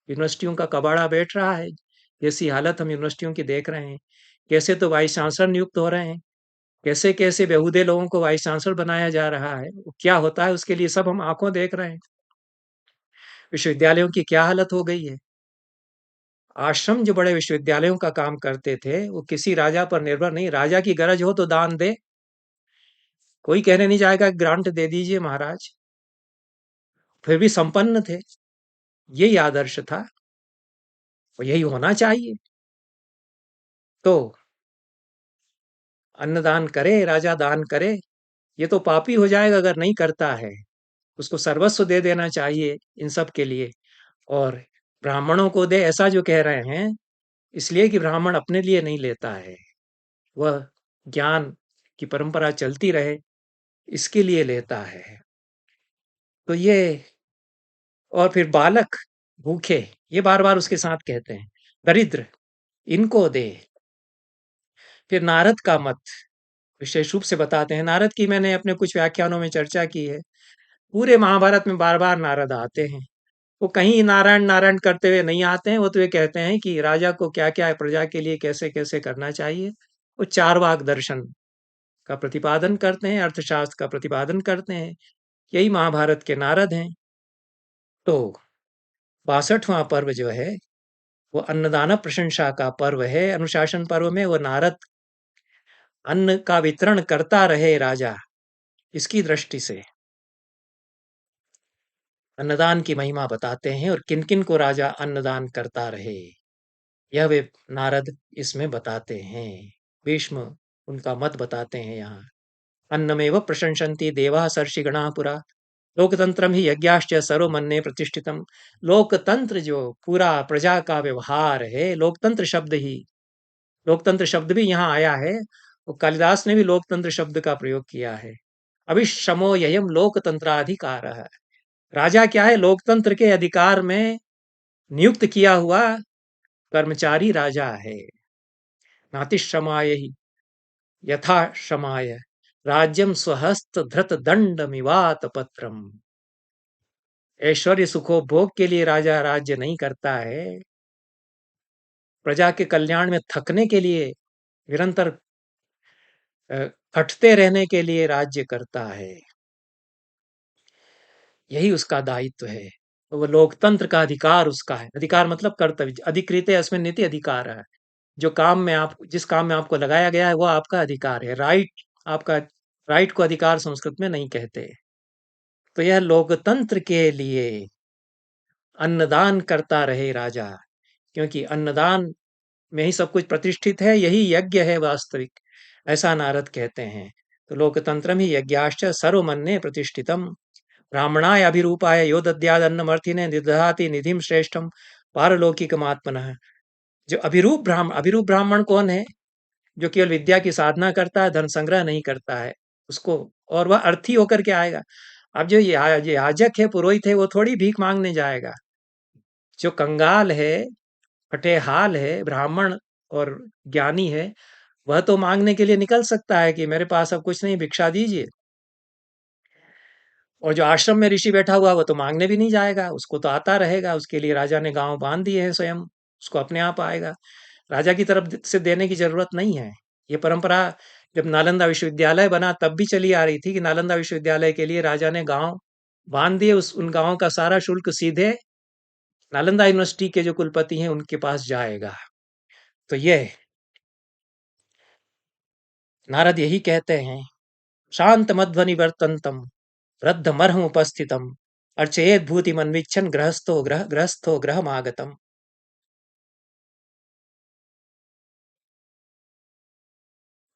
यूनिवर्सिटियों का कबाड़ा बैठ रहा है, जैसी हालत हम यूनिवर्सिटियों की देख रहे हैं। कैसे तो वाइस चांसलर नियुक्त हो रहे हैं, कैसे कैसे बेहूदे लोगों को वाइस चांसलर बनाया जा रहा है, वो क्या होता है उसके लिए सब हम आंखों देख रहे हैं। विश्वविद्यालयों की क्या हालत हो गई है। आश्रम जो बड़े विश्वविद्यालयों का काम करते थे, वो किसी राजा पर निर्भर नहीं, राजा की गरज हो तो दान दे, कोई कहने नहीं जाएगा ग्रांट दे दीजिए महाराज। फिर भी संपन्न थे, यही आदर्श था और यही होना चाहिए। तो अन्नदान करे, राजा दान करे, ये तो पापी हो जाएगा अगर नहीं करता है। उसको सर्वस्व दे देना चाहिए इन सब के लिए। और ब्राह्मणों को दे, ऐसा जो कह रहे हैं, इसलिए कि ब्राह्मण अपने लिए नहीं लेता है, वह ज्ञान की परंपरा चलती रहे इसके लिए लेता है। तो ये, और फिर बालक भूखे, ये बार बार उसके साथ कहते हैं, दरिद्र इनको दे। फिर नारद का मत विशेष रूप से बताते हैं। नारद की मैंने अपने कुछ व्याख्यानों में चर्चा की है। पूरे महाभारत में बार बार नारद आते हैं। वो कहीं नारायण नारायण करते हुए नहीं आते हैं, वो तो ये कहते हैं कि राजा को क्या क्या प्रजा के लिए कैसे कैसे करना चाहिए। वो चारवाक दर्शन का प्रतिपादन करते हैं, अर्थशास्त्र का प्रतिपादन करते हैं। यही महाभारत के नारद हैं। तो 62वां पर्व जो है वो अन्नदान प्रशंसा का पर्व है। अनुशासन पर्व में वो नारद अन्न का वितरण करता रहे राजा, इसकी दृष्टि से अन्नदान की महिमा बताते हैं और किन किन को राजा अन्नदान करता रहे, यह वे नारद इसमें बताते हैं। भीष्म उनका मत बताते हैं यहाँ। अन्नमेव प्रशंसन्ति देवाः सर्षिगणाः पुरा, लोकतंत्रम ही यज्ञाश्च सर्वमन्ये प्रतिष्ठितम। लोकतंत्र जो पूरा प्रजा का व्यवहार है, लोकतंत्र शब्द ही, लोकतंत्र शब्द भी यहाँ आया है। वो कालिदास ने भी लोकतंत्र शब्द का प्रयोग किया है। अभिशमो ययम लोकतंत्राधिकार है। राजा क्या है, लोकतंत्र के अधिकार में नियुक्त किया हुआ कर्मचारी राजा है। नातिश्रमाय ही यथा श्रमाय राज्यम स्वहस्त धृत दंड मिवात पत्रम। ऐश्वर्य सुखोभोग के लिए राजा राज्य नहीं करता है, प्रजा के कल्याण में थकने के लिए, निरंतर खटते रहने के लिए राज्य करता है। यही उसका दायित्व है। तो वो लोकतंत्र का अधिकार उसका है। अधिकार मतलब कर्तव्य, अधिकृते अस्मिन् नीति अधिकार है। जो काम में आप, जिस काम में आपको लगाया गया है वो आपका अधिकार है, राइट आपका। राइट को अधिकार संस्कृत में नहीं कहते। तो यह लोकतंत्र के लिए अन्नदान करता रहे राजा, क्योंकि अन्नदान में ही सब कुछ प्रतिष्ठित है, यही यज्ञ है वास्तविक, ऐसा नारद कहते हैं। तो लोकतंत्रम ही यज्ञाश्च सर्वमन्ये प्रतिष्ठितम। ब्राह्मणाय अभिरूपाय यो दद्यादन्नमर्थिने निदधाति निधिम श्रेष्ठम पारलौकिकमात्मनः। जो अभिरूप ब्राह्मण कौन है? जो केवल विद्या की साधना करता है, धन संग्रह नहीं करता है उसको, और वह अर्थी होकर के आएगा। अब जो याजक है, पुरोहित है, वो थोड़ी भीख मांगने जाएगा। जो कंगाल है, फटेहाल है, ब्राह्मण और ज्ञानी है, वह तो मांगने के लिए निकल सकता है कि मेरे पास अब कुछ नहीं, भिक्षा दीजिए। और जो आश्रम में ऋषि बैठा हुआ वो तो मांगने भी नहीं जाएगा, उसको तो आता रहेगा, उसके लिए राजा ने गांव बांध दिए हैं स्वयं, उसको अपने आप आएगा। राजा की तरफ से देने की जरूरत नहीं है। ये परंपरा जब नालंदा विश्वविद्यालय बना तब भी चली आ रही थी कि नालंदा विश्वविद्यालय के लिए राजा ने गांव बांध दिए, उस उन गांवों का सारा शुल्क सीधे नालंदा यूनिवर्सिटी के जो कुलपति हैं उनके पास जाएगा। तो ये नारद यही कहते हैं, शांत मध्वनि वर्तंतम वृद्ध मर्म उपस्थितम अर्चयेत भूति मन्विच्छन गृहस्थो ग्रहमागतम।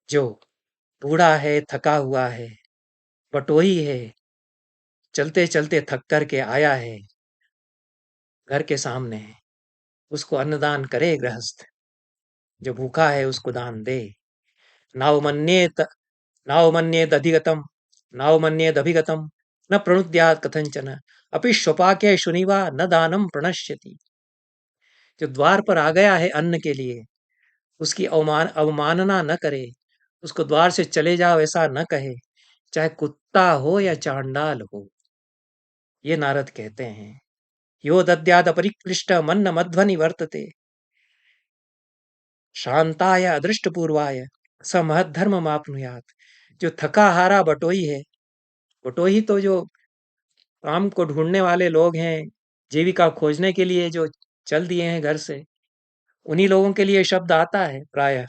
जो बूढ़ा है, थका हुआ है, बटोही है, चलते चलते थक कर के आया है घर के सामने, उसको अन्नदान करे गृहस्थ। जो भूखा है उसको दान दे। नावमन्येत नावमन्येदधिगतम नावमन्येदभिगतम न प्रणुद्यात् कथंचन अपि श्वपाके शुनिवा न दानम प्रणश्यति। जो द्वार पर आ गया है अन्न के लिए, उसकी अवमानना न करे, उसको द्वार से चले जाओ ऐसा न कहे, चाहे कुत्ता हो या चांडाल हो। ये नारद कहते हैं, यो दद्याद अपरिक्लिष्ट मन्न मध्वनि वर्तते शांताय अदृष्ट पूर्वाय स महद्धर्म मापनुयात। जो थका हारा बटोही है, बटोही तो जो काम को ढूंढने वाले लोग हैं, जीविका खोजने के लिए जो चल दिए हैं घर से, उन्हीं लोगों के लिए शब्द आता है प्रायः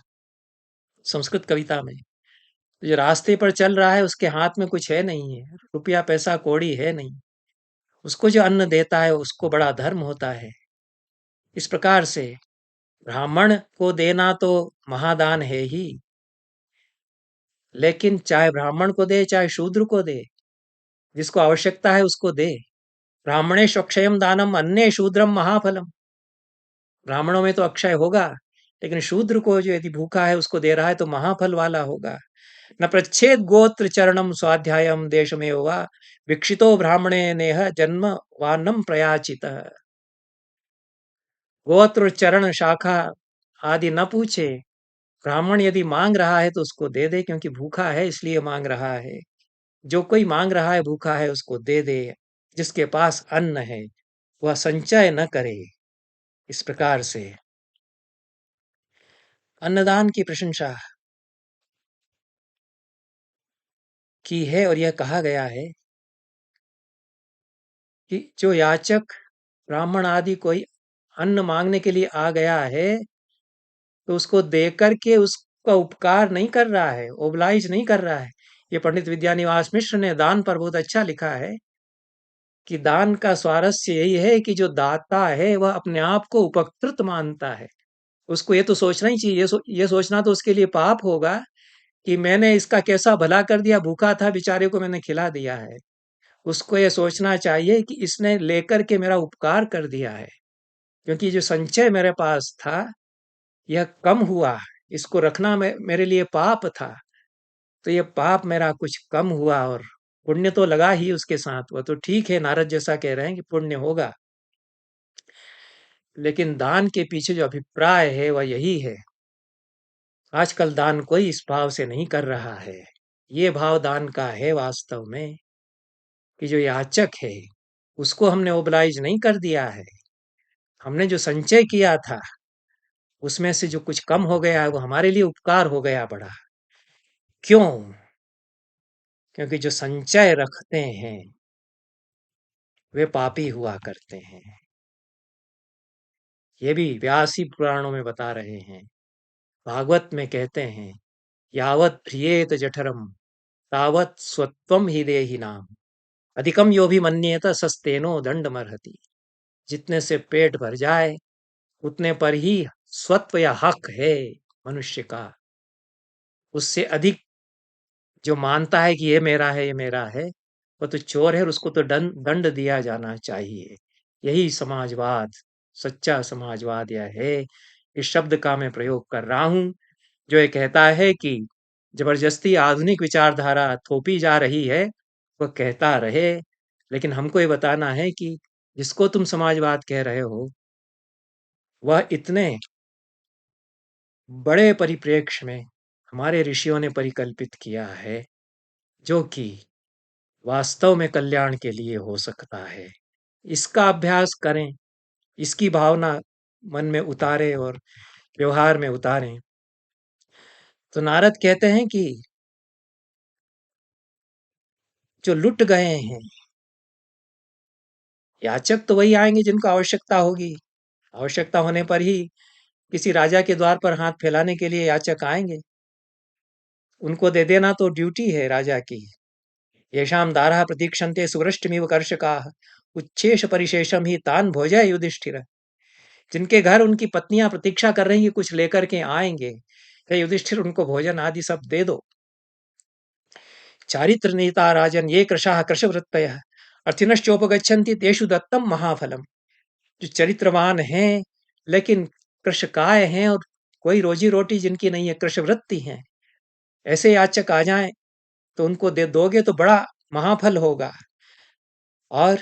संस्कृत कविता में। तो जो रास्ते पर चल रहा है उसके हाथ में कुछ है नहीं है, रुपया पैसा कौड़ी है नहीं, उसको जो अन्न देता है उसको बड़ा धर्म होता है। इस प्रकार से ब्राह्मण को देना तो महादान है ही, लेकिन चाहे ब्राह्मण को दे चाहे शूद्र को दे, जिसको आवश्यकता है उसको दे। ब्राह्मणेश अक्षयम दानम अन्य शूद्रम महाफलम। ब्राह्मणों में तो अक्षय होगा, लेकिन शूद्र को जो यदि भूखा है उसको दे रहा है तो महाफल वाला होगा। न प्रच्छेद गोत्र चरणम स्वाध्यायम देशमेव वा विक्षितो ब्राह्मणे नेह जन्म वान्नम प्रयाचित। गोत्र चरण शाखा आदि न पूछे, ब्राह्मण यदि मांग रहा है तो उसको दे दे, क्योंकि भूखा है इसलिए मांग रहा है। जो कोई मांग रहा है भूखा है उसको दे दे। जिसके पास अन्न है वह संचय न करे। इस प्रकार से अन्नदान की प्रशंसा की है, और यह कहा गया है कि जो याचक ब्राह्मण आदि कोई अन्न मांगने के लिए आ गया है तो उसको देकर के उसका उपकार नहीं कर रहा है, ओबलाइज नहीं कर रहा है। ये पंडित विद्यानिवास मिश्र ने दान पर बहुत अच्छा लिखा है कि दान का स्वारस्य यही है कि जो दाता है वह अपने आप को उपकृत मानता है। उसको ये तो सोचना ही चाहिए, ये सोचना तो उसके लिए पाप होगा कि मैंने इसका कैसा भला कर दिया, भूखा था बेचारे को मैंने खिला दिया है। उसको ये सोचना चाहिए कि इसने लेकर के मेरा उपकार कर दिया है, क्योंकि जो संचय मेरे पास था यह कम हुआ, इसको रखना मेरे लिए पाप था, तो ये पाप मेरा कुछ कम हुआ और पुण्य तो लगा ही उसके साथ। वो तो ठीक है, नारद जैसा कह रहे हैं कि पुण्य होगा, लेकिन दान के पीछे जो अभिप्राय है वह यही है। आजकल दान कोई इस भाव से नहीं कर रहा है। ये भाव दान का है वास्तव में कि जो याचक है उसको हमने ओबलाइज नहीं कर दिया है। हमने जो संचय किया था उसमें से जो कुछ कम हो गया है वो हमारे लिए उपकार हो गया बड़ा। क्यों? क्योंकि जो संचय रखते हैं वे पापी हुआ करते हैं। ये भी व्यासी पुराणों में बता रहे हैं। भागवत में कहते हैं, यावत प्रियेत जठरम तावत स्वत्वम ही देहि नाम अधिकम यो भी मन्येत सस्तेनो दंड मरहति। जितने से पेट भर जाए उतने पर ही स्वत्व या हक है मनुष्य का। उससे अधिक जो मानता है कि ये मेरा है ये मेरा है, वो तो चोर है और उसको तो दंड दंड दिया जाना चाहिए। यही समाजवाद, सच्चा समाजवाद यह है। इस शब्द का मैं प्रयोग कर रहा हूं जो ये कहता है कि जबरदस्ती आधुनिक विचारधारा थोपी जा रही है, वह कहता रहे, लेकिन हमको ये बताना है कि जिसको तुम समाजवाद कह रहे हो वह इतने बड़े परिप्रेक्ष्य में हमारे ऋषियों ने परिकल्पित किया है, जो कि वास्तव में कल्याण के लिए हो सकता है। इसका अभ्यास करें, इसकी भावना मन में उतारें और व्यवहार में उतारें। तो नारद कहते हैं कि जो लुट गए हैं, याचक तो वही आएंगे जिनको आवश्यकता होगी। आवश्यकता होने पर ही किसी राजा के द्वार पर हाथ फैलाने के लिए याचक आएंगे। उनको दे देना तो ड्यूटी है राजा की। येषां दारः प्रतीक्षन्ते सुवृष्टिमिव कर्षकाः उच्छेष परिशेषम ही तान भोजय युधिष्ठिर। जिनके घर उनकी पत्नियां प्रतीक्षा कर रही हैं कुछ लेकर के आएंगे, हे युधिष्ठिर उनको भोजन आदि सब दे दो। चारित्र नीता राजन ये कृशाः कृशवृत्तयः अर्थिनश्चोपगच्छन्ति तेषु दत्तम महाफलम। जो चरित्रवान हैं लेकिन कृशकाय हैं और कोई रोजी रोटी जिनकी नहीं है, कृशवृत्ति हैं, ऐसे याचक आ जाएं तो उनको दे दोगे तो बड़ा महाफल होगा। और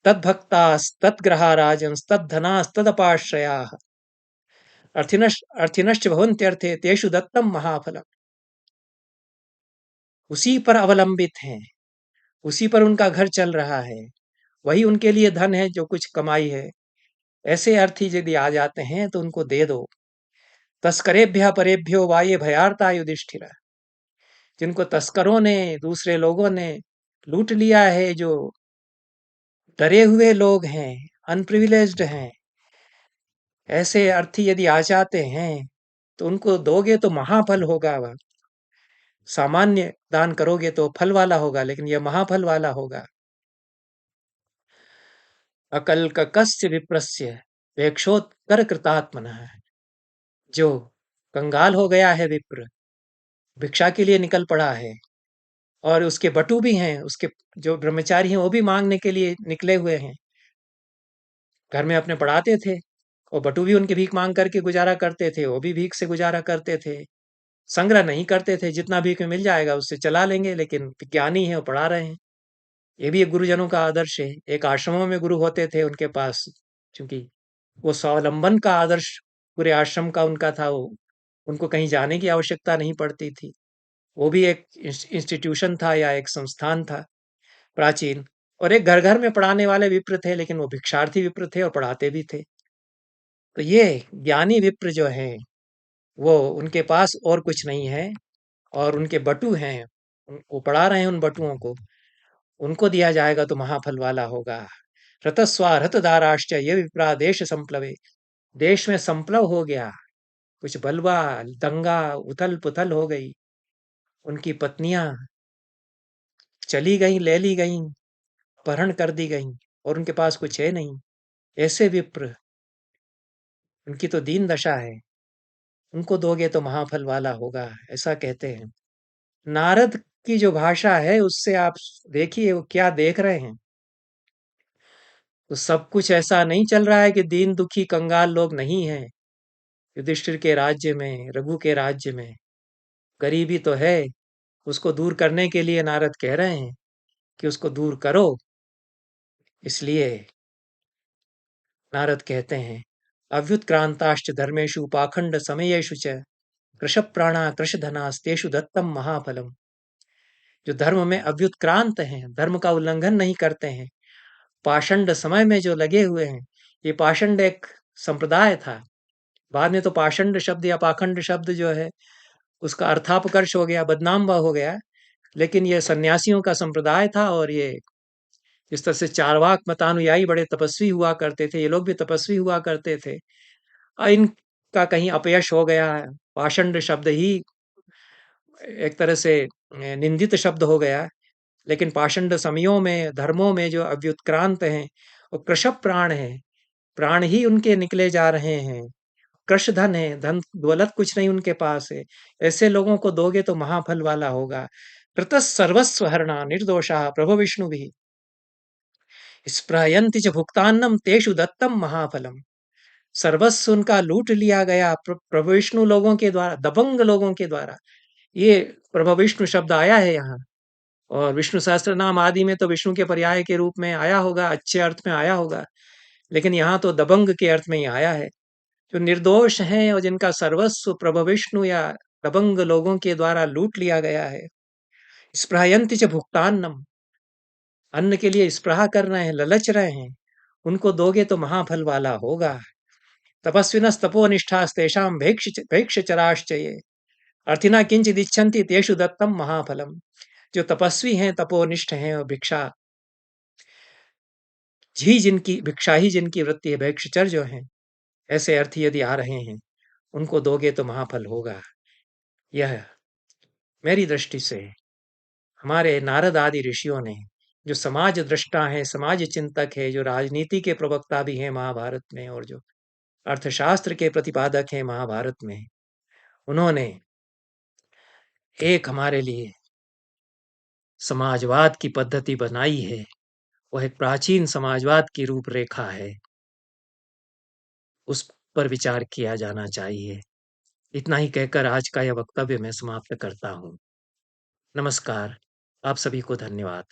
तद्भक्तास्तद्ग्रहा राजंस्तद्धनास्तदपाश्रयाः अर्थिनश्च भवन्त्यर्थे तेषु दत्तम महाफलम। उसी पर अवलंबित हैं, उसी पर उनका घर चल रहा है, वही उनके लिए धन है जो कुछ कमाई है। ऐसे अर्थी यदि आ जाते हैं तो उनको दे दो। तस्करेभ्यः परेभ्यो वाये भयार्ता युधिष्ठिर। जिनको तस्करों ने, दूसरे लोगों ने लूट लिया है, जो डरे हुए लोग हैं, अनप्रिविलेज्ड हैं, ऐसे अर्थी यदि आ जाते हैं तो उनको दोगे तो महाफल होगा। वह सामान्य दान करोगे तो फल वाला होगा, लेकिन यह महाफल वाला होगा। अकल्ककस्य विप्रस्य वेक्षोत्कर कृतात्मनः। जो कंगाल हो गया है विप्र, भिक्षा के लिए निकल पड़ा है, और उसके बटू भी हैं, उसके जो ब्रह्मचारी हैं वो भी मांगने के लिए निकले हुए हैं। घर में अपने पढ़ाते थे और बटू भी उनके भीख मांग करके गुजारा करते थे, वो भी भीख से गुजारा करते थे। संग्रह नहीं करते थे, जितना भीख में मिल जाएगा उससे चला लेंगे, लेकिन विज्ञानी है वो पढ़ा रहे हैं। ये भी एक गुरुजनों का आदर्श है। एक आश्रमों में गुरु होते थे उनके पास, क्योंकि वो स्वावलंबन का आदर्श पूरे आश्रम का उनका था। वो उनको कहीं जाने की आवश्यकता नहीं पड़ती थी। वो भी एक इंस्टीट्यूशन था या एक संस्थान था प्राचीन। और एक घर घर में पढ़ाने वाले विप्र थे, लेकिन वो भिक्षार्थी विप्र थे और पढ़ाते भी थे। तो ये ज्ञानी विप्र जो हैं, वो उनके पास और कुछ नहीं है, और उनके बटू हैं, वो पढ़ा रहे हैं उन बटुओं को, उनको दिया जाएगा तो महाफल वाला होगा। रतस्वा रतदाराश्च ये विप्रा देश संप्लवे। देश में संप्लव हो गया, कुछ बलवा दंगा उथल पुथल हो गई, उनकी पत्नियां चली गई, ले ली गई, अपहरण कर दी गई, और उनके पास कुछ है नहीं। ऐसे विप्र, उनकी तो दीन दशा है, उनको दोगे तो महाफल वाला होगा, ऐसा कहते हैं। नारद की जो भाषा है उससे आप देखिए वो क्या देख रहे हैं। तो सब कुछ ऐसा नहीं चल रहा है कि दीन दुखी कंगाल लोग नहीं हैं। युधिष्ठिर के राज्य में, रघु के राज्य में गरीबी तो है, उसको दूर करने के लिए नारद कह रहे हैं कि उसको दूर करो। इसलिए नारद कहते हैं अव्युत्क्रांताश्च धर्मेषु पाखंड समयेषु च कृशप्राणा कृशधनास्तेषु दत्तम महाफलम। जो धर्म में अव्युत्क्रांत हैं, धर्म का उल्लंघन नहीं करते हैं, पाषंड समय में जो लगे हुए हैं। ये पाषंड एक संप्रदाय था, बाद में तो पाषंड शब्द या पाखंड शब्द जो है उसका अर्थापकर्ष हो गया, बदनाम हो गया। लेकिन ये सन्यासियों का संप्रदाय था, और ये इस तरह से चारवाक मतानुयायी बड़े तपस्वी हुआ करते थे, ये लोग भी तपस्वी हुआ करते थे। इनका कहीं अपयश हो गया है, पाषंड शब्द ही एक तरह से निंदित शब्द हो गया। लेकिन पाषंड समयों में, धर्मों में जो अव्युत्क्रांत हैं, वो कृशप प्राण हैं, प्राण ही उनके निकले जा रहे हैं। कृश धन है, धन दौलत कुछ नहीं उनके पास है। ऐसे लोगों को दोगे तो महाफल वाला होगा। कृत सर्वस्व हरणा निर्दोषा प्रभु विष्णु भी स्प्रयंति च भुक्तान्नम तेषु दत्तम महाफलम। सर्वस्व उनका लूट लिया गया प्रभु विष्णु लोगों के द्वारा, दबंग लोगों के द्वारा। ये प्रभु विष्णु शब्द आया है यहाँ, और विष्णु सहस्त्र नाम आदि में तो विष्णु के पर्याय के रूप में आया होगा, अच्छे अर्थ में आया होगा, लेकिन यहाँ तो दबंग के अर्थ में ही आया है। जो निर्दोष हैं और जिनका सर्वस्व प्रभु विष्णु या दबंग लोगों के द्वारा लूट लिया गया है, स्पृहयन्ति च भुक्तान्नम, अन्न के लिए स्पृहा कर रहे हैं, ललच रहे हैं, उनको दोगे तो महाफल वाला होगा। तपस्विनस्तपोनिष्ठास्तेषां भैक्षचराश्च ये, अर्थिना किंचिदिच्छन्ति तेषु दत्तम महाफलम। जो तपस्वी हैं, तपोनिष्ठ हैं और भिक्षा ही जिनकी वृत्ति है, भिक्षचर जो हैं, ऐसे अर्थी यदि आ रहे हैं, उनको दोगे तो महाफल होगा। यह मेरी दृष्टि से हमारे नारद आदि ऋषियों ने, जो समाज दृष्टा हैं, समाज चिंतक है, जो राजनीति के प्रवक्ता भी हैं महाभारत में, और जो अर्थशास्त्र के प्रतिपादक हैं महाभारत में, उन्होंने एक हमारे लिए समाजवाद की पद्धति बनाई है। वह एक प्राचीन समाजवाद की रूपरेखा है, उस पर विचार किया जाना चाहिए। इतना ही कहकर आज का यह वक्तव्य मैं समाप्त करता हूँ। नमस्कार। आप सभी को धन्यवाद।